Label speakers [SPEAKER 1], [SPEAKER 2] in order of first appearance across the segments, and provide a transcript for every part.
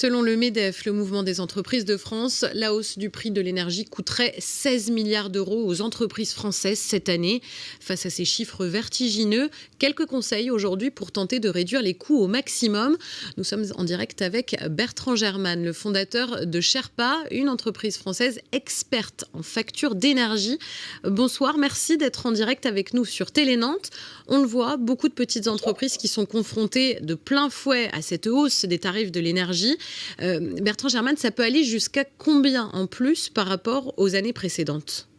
[SPEAKER 1] Selon le MEDEF, le mouvement des entreprises de France, la hausse du prix de l'énergie coûterait 16 milliards d'euros aux entreprises françaises cette année. Face à ces chiffres vertigineux, quelques conseils aujourd'hui pour tenter de réduire les coûts au maximum. Nous sommes en direct avec Bertrand German, le fondateur de Sherpa, une entreprise française experte en facture d'énergie. Bonsoir, merci d'être en direct avec nous sur Télé Nantes. On le voit, beaucoup de petites entreprises qui sont confrontées de plein fouet à cette hausse des tarifs de l'énergie. Bertrand German, ça peut aller jusqu'à combien en plus par rapport aux années précédentes ?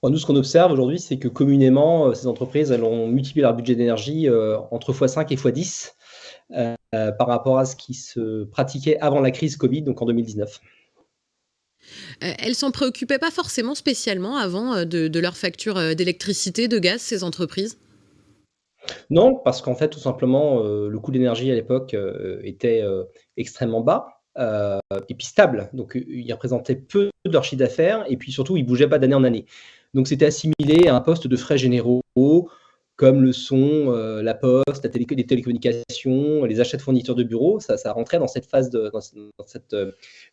[SPEAKER 2] Nous, ce qu'on observe aujourd'hui, c'est que communément, ces entreprises, elles ont multiplié leur budget d'énergie entre x5 et x10 par rapport à ce qui se pratiquait avant la crise Covid, donc en 2019.
[SPEAKER 1] Elles s'en préoccupaient pas forcément spécialement avant de leur facture d'électricité, de gaz, ces entreprises ?
[SPEAKER 2] Non, parce qu'en fait, tout simplement, le coût de l'énergie à l'époque était extrêmement bas et puis stable. Donc, il représentait peu de leur chiffre d'affaires et puis surtout, il ne bougeait pas d'année en année. Donc, c'était assimilé à un poste de frais généraux comme le sont la poste, les télécommunications, les achats de fournitures de bureaux. Ça rentrait dans cette phase, dans cette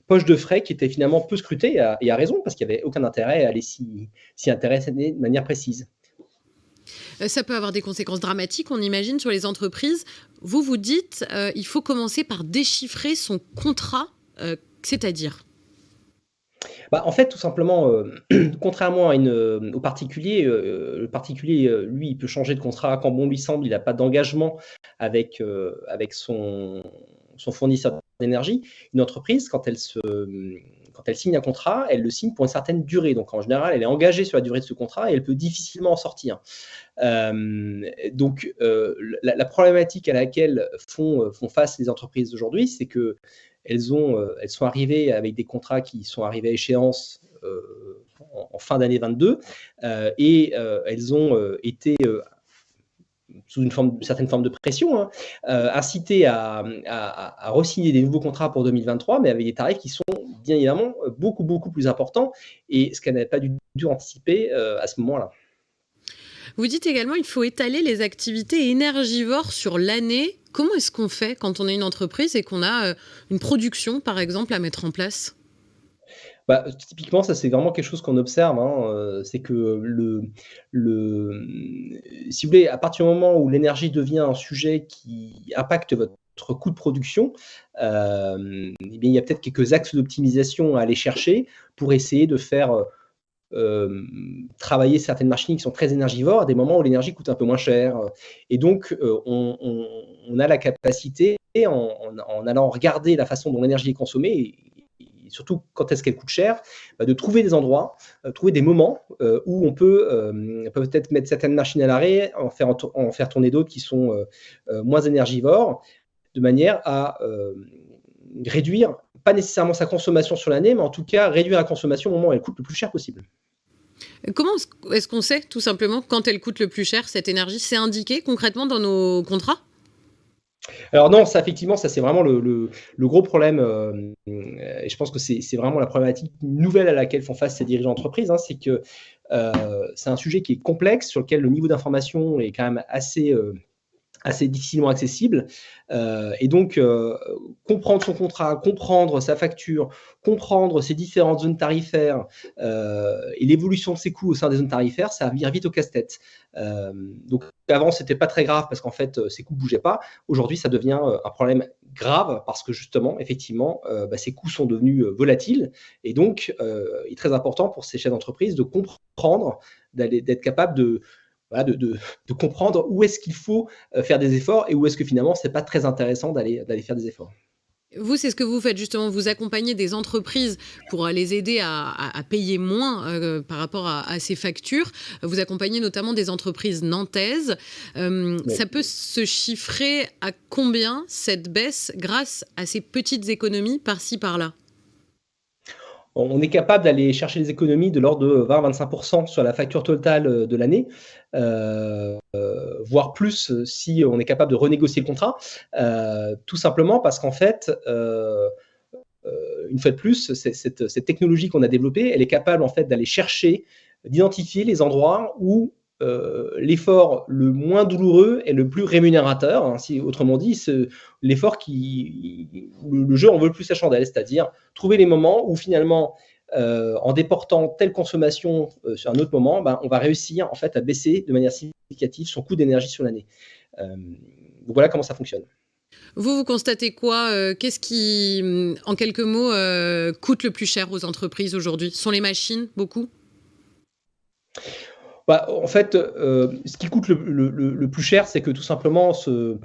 [SPEAKER 2] poche de frais qui était finalement peu scrutée et à raison parce qu'il n'y avait aucun intérêt à aller s'y intéresser de manière précise.
[SPEAKER 1] Ça peut avoir des conséquences dramatiques, on imagine, sur les entreprises. Vous dites il faut commencer par déchiffrer son contrat, c'est-à-dire ?
[SPEAKER 2] En fait, tout simplement, contrairement au particulier, le particulier, lui, il peut changer de contrat quand bon lui semble. Il n'a pas d'engagement avec son fournisseur d'énergie. Une entreprise, quand elle signe un contrat, elle le signe pour une certaine durée. Donc, en général, elle est engagée sur la durée de ce contrat et elle peut difficilement en sortir. Donc, la problématique à laquelle font face les entreprises d'aujourd'hui, c'est que elles sont arrivées avec des contrats qui sont arrivés à échéance en fin d'année 22 et elles ont été sous une certaine forme de pression, incitées à re-signer des nouveaux contrats pour 2023, mais avec des tarifs qui sont bien évidemment beaucoup, beaucoup plus importants et ce qu'elles n'avaient pas du tout anticipé à ce moment-là.
[SPEAKER 1] Vous dites également qu'il faut étaler les activités énergivores sur l'année. Comment est-ce qu'on fait quand on est une entreprise et qu'on a une production, par exemple, à mettre en place ?
[SPEAKER 2] Typiquement, ça c'est vraiment quelque chose qu'on observe. C'est que si vous voulez, à partir du moment où l'énergie devient un sujet qui impacte votre coût de production, il y a peut-être quelques axes d'optimisation à aller chercher pour essayer de faire travailler certaines machines qui sont très énergivores à des moments où l'énergie coûte un peu moins cher. Et donc, on a la capacité, en allant regarder la façon dont l'énergie est consommée, et surtout quand est-ce qu'elle coûte cher, de trouver des endroits, trouver des moments où on peut peut-être mettre certaines machines à l'arrêt, en faire tourner d'autres qui sont moins énergivores, de manière à réduire, pas nécessairement sa consommation sur l'année, mais en tout cas réduire la consommation au moment où elle coûte le plus cher possible.
[SPEAKER 1] Comment est-ce qu'on sait tout simplement quand elle coûte le plus cher, cette énergie ? C'est indiqué concrètement dans nos contrats ?
[SPEAKER 2] Alors non, ça effectivement, ça c'est vraiment le gros problème et je pense que c'est vraiment la problématique nouvelle à laquelle font face ces dirigeants d'entreprise, c'est que c'est un sujet qui est complexe, sur lequel le niveau d'information est quand même assez difficilement accessible. Et donc, comprendre son contrat, comprendre sa facture, comprendre ses différentes zones tarifaires et l'évolution de ses coûts au sein des zones tarifaires, ça vire vite au casse-tête. Donc, avant, c'était pas très grave parce qu'en fait, ces coûts bougeaient pas. Aujourd'hui, ça devient un problème grave parce que justement, effectivement, ces coûts sont devenus volatiles. Et donc, il est très important pour ces chefs d'entreprise de comprendre, d'être capable de comprendre où est-ce qu'il faut faire des efforts et où est-ce que finalement c'est pas très intéressant d'aller faire des efforts.
[SPEAKER 1] Vous, c'est ce que vous faites justement, vous accompagnez des entreprises pour les aider à payer moins par rapport à ces factures. Vous accompagnez notamment des entreprises nantaises. Oui. Ça peut se chiffrer à combien cette baisse grâce à ces petites économies par-ci par-là ?
[SPEAKER 2] On est capable d'aller chercher des économies de l'ordre de 20-25% sur la facture totale de l'année, voire plus si on est capable de renégocier le contrat, tout simplement parce qu'en fait, une fois de plus, cette technologie qu'on a développée, elle est capable en fait d'aller chercher, d'identifier les endroits où l'effort le moins douloureux est le plus rémunérateur, hein. Autrement dit, l'effort le jeu en veut le plus sa chandelle, c'est-à-dire trouver les moments où finalement, en déportant telle consommation sur un autre moment, on va réussir en fait à baisser de manière significative son coût d'énergie sur l'année. Donc voilà comment ça fonctionne.
[SPEAKER 1] Vous constatez quoi? Qu'est-ce qui, en quelques mots, coûte le plus cher aux entreprises aujourd'hui? Ce sont les machines, beaucoup?
[SPEAKER 2] En fait, ce qui coûte le plus cher, c'est que tout simplement sont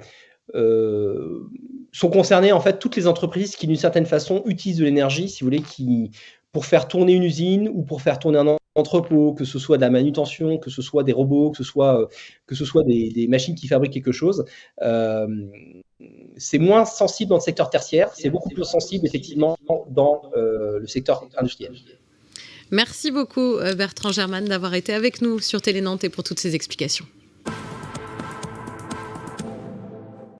[SPEAKER 2] concernées en fait toutes les entreprises qui, d'une certaine façon, utilisent de l'énergie, si vous voulez, pour faire tourner une usine ou pour faire tourner un entrepôt, que ce soit de la manutention, que ce soit des robots, que ce soit des machines qui fabriquent quelque chose. C'est moins sensible dans le secteur tertiaire, c'est beaucoup plus sensible effectivement dans le secteur industriel.
[SPEAKER 1] Merci beaucoup Bertrand Germain d'avoir été avec nous sur Télé Nantes et pour toutes ces explications.